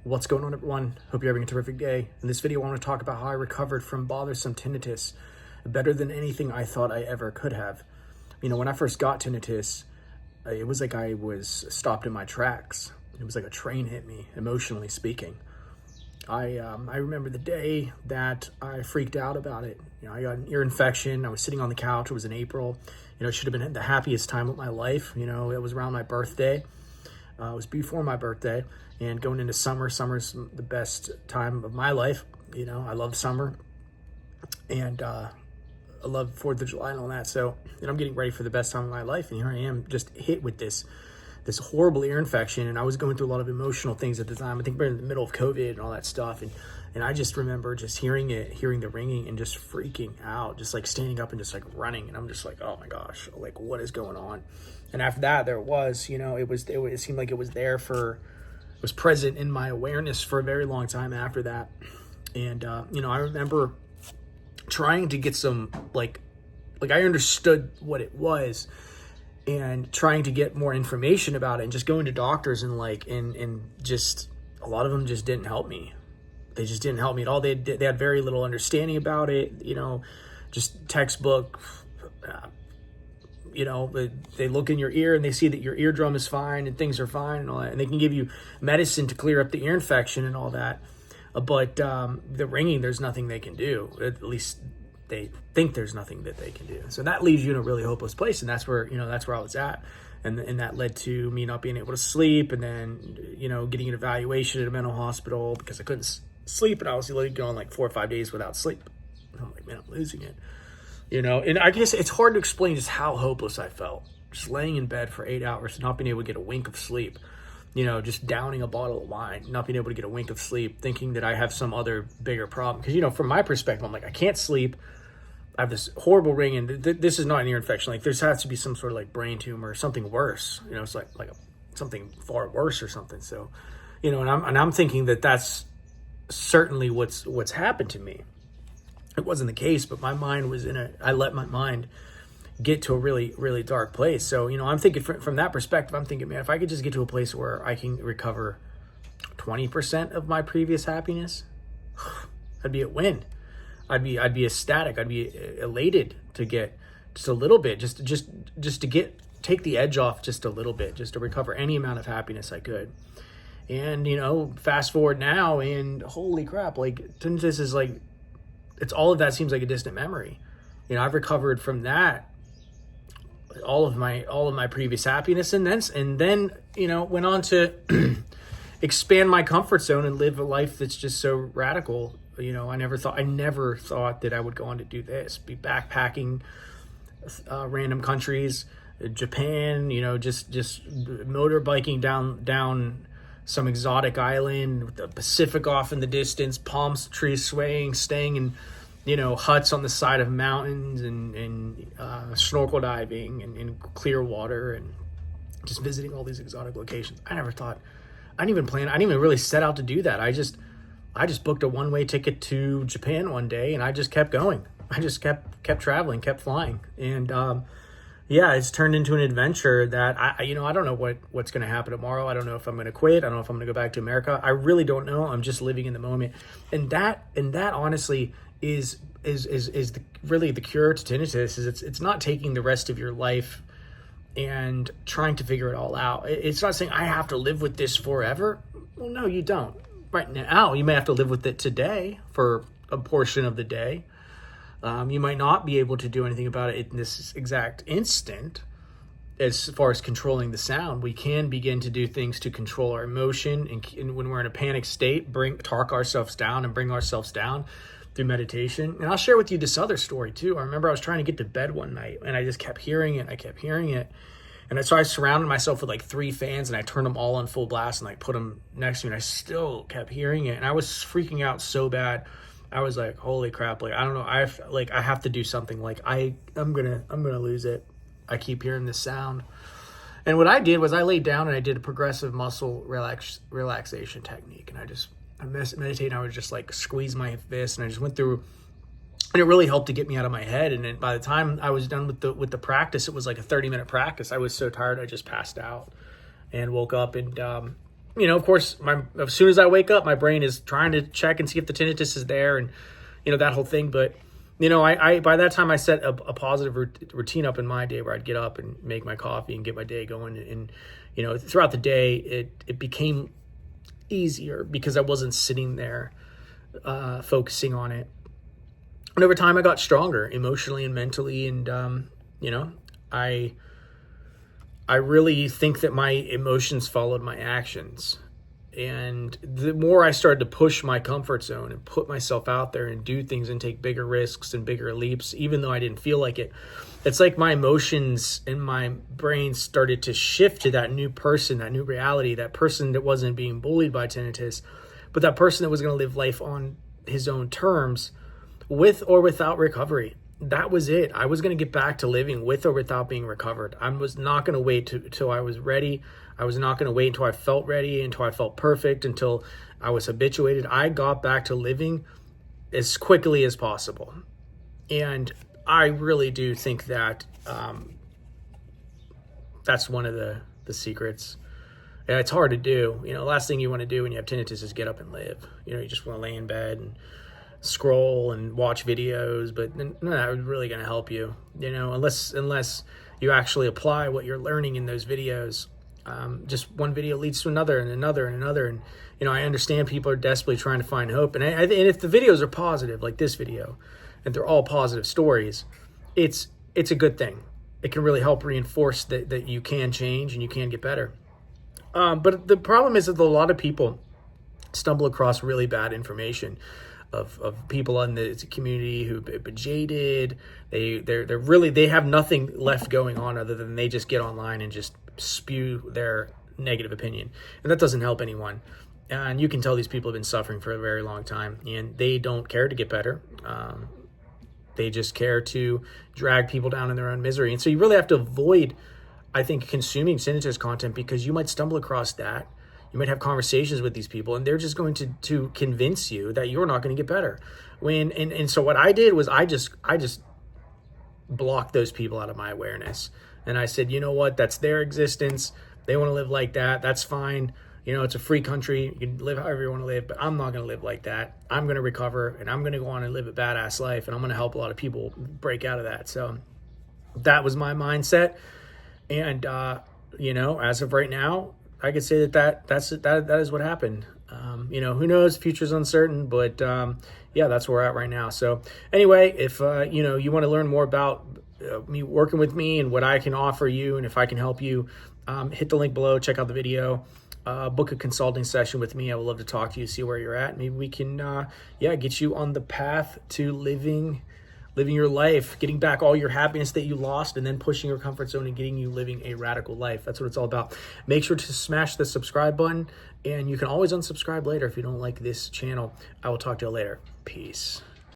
What's going on, everyone? Hope you're having a terrific day. In this video, I want to talk about how I recovered from bothersome tinnitus better than anything I thought I ever could have. When I first got tinnitus, it was like I was stopped in my tracks. It was like a train hit me, emotionally speaking. I remember the day that I freaked out about it. I got an ear infection. I was sitting on the couch. It was in April. It should have been the happiest time of my life. It was around my birthday. It was before my birthday, and going into summer. Summer's the best time of my life. I love summer, and I love 4th of July and all that. So, I'm getting ready for the best time of my life, and here I am just hit with this horrible ear infection, and I was going through a lot of emotional things at the time. I think we're in the middle of COVID and all that stuff, and I just remember just hearing the ringing and just freaking out, just like standing up and just like running, and I'm just like, oh my gosh, like what is going on? And after that, there was, it seemed like it was present in my awareness for a very long time after that. And, I remember trying to get some, like I understood what it was and trying to get more information about it and just going to doctors and just, a lot of them just didn't help me. They just didn't help me at all. They had very little understanding about it, just textbook. They look in your ear and they see that your eardrum is fine and things are fine and all that. And they can give you medicine to clear up the ear infection and all that. But the ringing, there's nothing they can do. At least they think there's nothing that they can do. So that leaves you in a really hopeless place. And that's where I was at. And that led to me not being able to sleep, and then, getting an evaluation at a mental hospital because I couldn't sleep. And I was going like 4 or 5 days without sleep. And I'm like, man, I'm losing it. And I guess it's hard to explain just how hopeless I felt. Just laying in bed for 8 hours, not being able to get a wink of sleep. Just downing a bottle of wine, not being able to get a wink of sleep, thinking that I have some other bigger problem. Because, from my perspective, I'm like, I can't sleep. I have this horrible ring, and this is not an ear infection. Like, there has to be some sort of like brain tumor or something worse. It's like something far worse or something. So, and I'm thinking that that's certainly what's happened to me. It wasn't the case, but my mind was I let my mind get to a really, really dark place. So, I'm thinking from that perspective, I'm thinking, man, if I could just get to a place where I can recover 20% of my previous happiness, I'd be at win. I'd be ecstatic. I'd be elated to get just a little bit, just to take the edge off just a little bit, just to recover any amount of happiness I could. And, fast forward now, and holy crap, like tinnitus is like, it's all of that seems like a distant memory. I've recovered from that, all of my previous happiness, and then went on to expand my comfort zone and live a life that's just so radical. I never thought that I would go on to do this, be backpacking random countries, Japan, just motorbiking down some exotic island with the Pacific off in the distance, palm trees swaying, staying in, huts on the side of mountains, and snorkel diving in clear water, and just visiting all these exotic locations. I didn't even really set out to do that. I just booked a one-way ticket to Japan one day, and I just kept going. I just kept traveling, kept flying. And, it's turned into an adventure that I don't know what's going to happen tomorrow. I don't know if I'm going to quit. I don't know if I'm going to go back to America. I really don't know. I'm just living in the moment. And that honestly is really the cure to tinnitus. Is it's not taking the rest of your life and trying to figure it all out. It's not saying I have to live with this forever. Well, no, you don't. Right now, you may have to live with it today for a portion of the day. You might not be able to do anything about it in this exact instant. As far as controlling the sound, we can begin to do things to control our emotion, and when we're in a panic state, talk ourselves down and bring ourselves down through meditation. And I'll share with you this other story too. I remember I was trying to get to bed one night, and I just kept hearing it. And so I surrounded myself with like 3 fans, and I turned them all on full blast and like put them next to me, and I still kept hearing it. And I was freaking out so bad. I was like, holy crap. Like, I don't know. I have to do something. Like I'm going to lose it. I keep hearing this sound. And what I did was I laid down and I did a progressive muscle relaxation technique. And I meditated. I would just like squeeze my fist, and I just went through. And it really helped to get me out of my head. And then by the time I was done with the practice, it was like a 30-minute practice. I was so tired, I just passed out and woke up. And of course, as soon as I wake up, my brain is trying to check and see if the tinnitus is there, and that whole thing. But I by that time I set a positive routine up in my day where I'd get up and make my coffee and get my day going, and throughout the day it became easier because I wasn't sitting there focusing on it. And over time, I got stronger emotionally and mentally, and I really think that my emotions followed my actions. And the more I started to push my comfort zone and put myself out there and do things and take bigger risks and bigger leaps, even though I didn't feel like it, it's like my emotions and my brain started to shift to that new person, that new reality, that person that wasn't being bullied by tinnitus, but that person that was going to live life on his own terms, with or without recovery. That was it. I was going to get back to living with or without being recovered. I was not going to wait till I was ready. I was not going to wait until I felt ready, until I felt perfect, until I was habituated. I got back to living as quickly as possible. And I really do think that that's one of the secrets. Yeah, it's hard to do. Last thing you want to do when you have tinnitus is get up and live. You just want to lay in bed and scroll and watch videos, but none of that is really going to help you, unless you actually apply what you're learning in those videos. Just one video leads to another and another and another. And, I understand people are desperately trying to find hope. And if the videos are positive, like this video, and they're all positive stories, it's a good thing. It can really help reinforce that you can change and you can get better. But the problem is that a lot of people stumble across really bad information of people in the community who've been jaded. They have nothing left going on other than they just get online and just spew their negative opinion, and that doesn't help anyone. And you can tell these people have been suffering for a very long time, and they don't care to get better. They just care to drag people down in their own misery. And so you really have to avoid, I think, consuming tinnitus content, because you might stumble across that. You might have conversations with these people, and they're just going to convince you that you're not going to get better. And so what I did was I just blocked those people out of my awareness. And I said, you know what? That's their existence. They want to live like that. That's fine. It's a free country. You can live however you want to live, but I'm not going to live like that. I'm going to recover, and I'm going to go on and live a badass life, and I'm going to help a lot of people break out of that. So that was my mindset. And, as of right now, I could say that is what happened. Who knows? Future's uncertain, but that's where we're at right now. So anyway, if you want to learn more about me working with me and what I can offer you, and if I can help you, hit the link below. Check out the video. Book a consulting session with me. I would love to talk to you, see where you're at. Maybe we can, get you on the path to living your life, getting back all your happiness that you lost, and then pushing your comfort zone and getting you living a radical life. That's what it's all about. Make sure to smash the subscribe button, and you can always unsubscribe later if you don't like this channel. I will talk to you later. Peace.